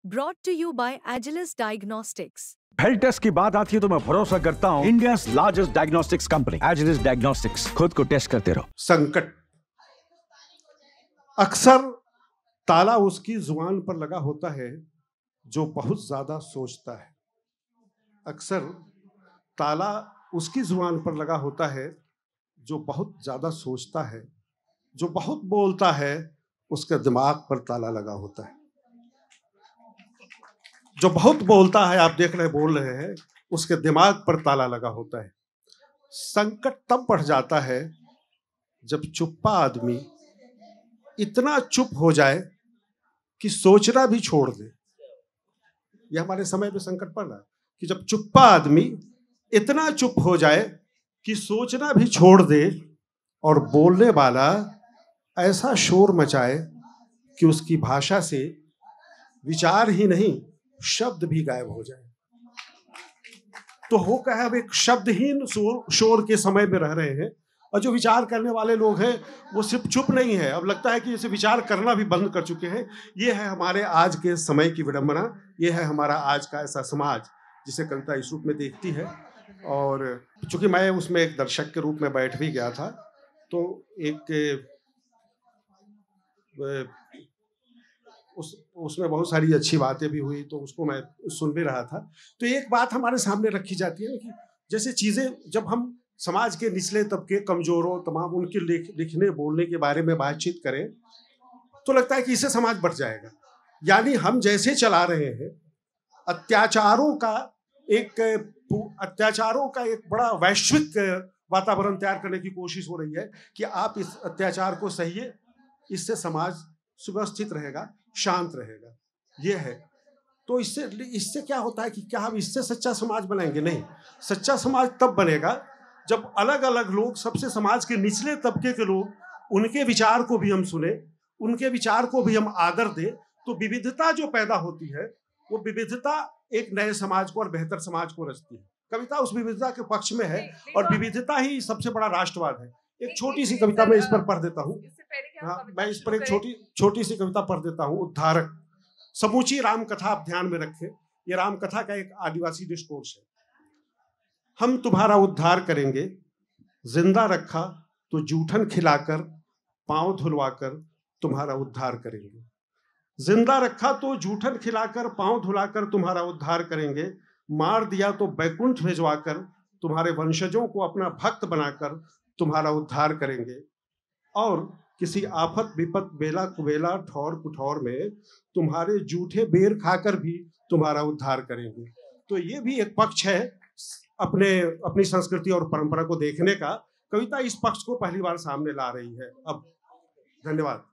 Brought to you by Agilus Diagnostics. Health test की बात आती है तो मैं भरोसा करता हूं India largest diagnostics company Agilus diagnostics. खुद को टेस्ट करते रहो। संकट अक्सर ताला उसकी जुबान पर लगा होता है जो बहुत ज्यादा सोचता है। अक्सर ताला उसकी जुबान पर लगा होता है जो बहुत ज्यादा सोचता है। जो बहुत बोलता है उसके दिमाग पर ताला लगा होता है। जो बहुत बोलता है, आप देख रहे बोल रहे हैं, उसके दिमाग पर ताला लगा होता है। संकट तब बढ़ जाता है जब चुप्पा आदमी इतना चुप हो जाए कि सोचना भी छोड़ दे। यह हमारे समय में संकट पड़ रहा है कि जब चुप्पा आदमी इतना चुप हो जाए कि सोचना भी छोड़ दे और बोलने वाला ऐसा शोर मचाए कि उसकी भाषा से विचार ही नहीं शब्द भी गायब हो जाए। तो हो क्या है, अब एक शब्दहीन शोर के समय में रह रहे हैं और जो विचार करने वाले लोग हैं वो सिर्फ चुप नहीं है, अब लगता है कि इसे विचार करना भी बंद कर चुके हैं। ये है हमारे आज के समय की विडंबना। ये है हमारा आज का ऐसा समाज जिसे कविता इस रूप में देखती है। और चूंकि मैं उसमें एक दर्शक के रूप में बैठ भी गया था तो उसमें बहुत सारी अच्छी बातें भी हुई, तो उसको मैं सुन भी रहा था। तो एक बात हमारे सामने रखी जाती है ना कि जैसे चीजें जब हम समाज के निचले तबके, कमजोरों, तमाम उनके लिखने बोलने के बारे में बातचीत करें तो लगता है कि इससे समाज बढ़ जाएगा। यानी हम जैसे चला रहे हैं अत्याचारों का एक बड़ा वैश्विक वातावरण तैयार करने की कोशिश हो रही है कि आप इस अत्याचार को सहिए, इससे समाज सुव्यवस्थित रहेगा, शांत रहेगा। ये है। तो इससे क्या होता है कि क्या हम इससे सच्चा समाज बनाएंगे? नहीं। सच्चा समाज तब बनेगा जब अलग अलग लोग, सबसे समाज के निचले तबके के लोग, उनके विचार को भी हम सुने, उनके विचार को भी हम आदर दें। तो विविधता जो पैदा होती है वो विविधता एक नए समाज को और बेहतर समाज को रचती है। कविता उस विविधता के पक्ष में है और विविधता ही सबसे बड़ा राष्ट्रवाद है। एक छोटी सी कविता मैं इस पर पढ़ देता हूँ। हाँ, मैं इस पर एक छोटी सी कविता पढ़ देता हूँ। उद्धारक। समूची रामकथा आप ध्यान में रखें, ये रामकथा का एक आदिवासी डिस्कोर्स है। हम तुम्हारा उद्धार करेंगे, जिंदा रखा तो जूठन खिलाकर, पांव धुलवाकर तुम्हारा उद्धार करेंगे। जिंदा रखा तो जूठन खिलाकर, पांव धुलाकर तुम्हारा उद्धार करेंगे। मार दिया तो बैकुंठ भिजवाकर, तुम्हारे वंशजों को अपना भक्त बनाकर तुम्हारा उद्धार करेंगे। और किसी आफत विपत बेला कुबेला ठौर कुठौर में तुम्हारे जूठे बेर खाकर भी तुम्हारा उद्धार करेंगे। तो ये भी एक पक्ष है अपनी संस्कृति और परंपरा को देखने का। कविता इस पक्ष को पहली बार सामने ला रही है। अब धन्यवाद।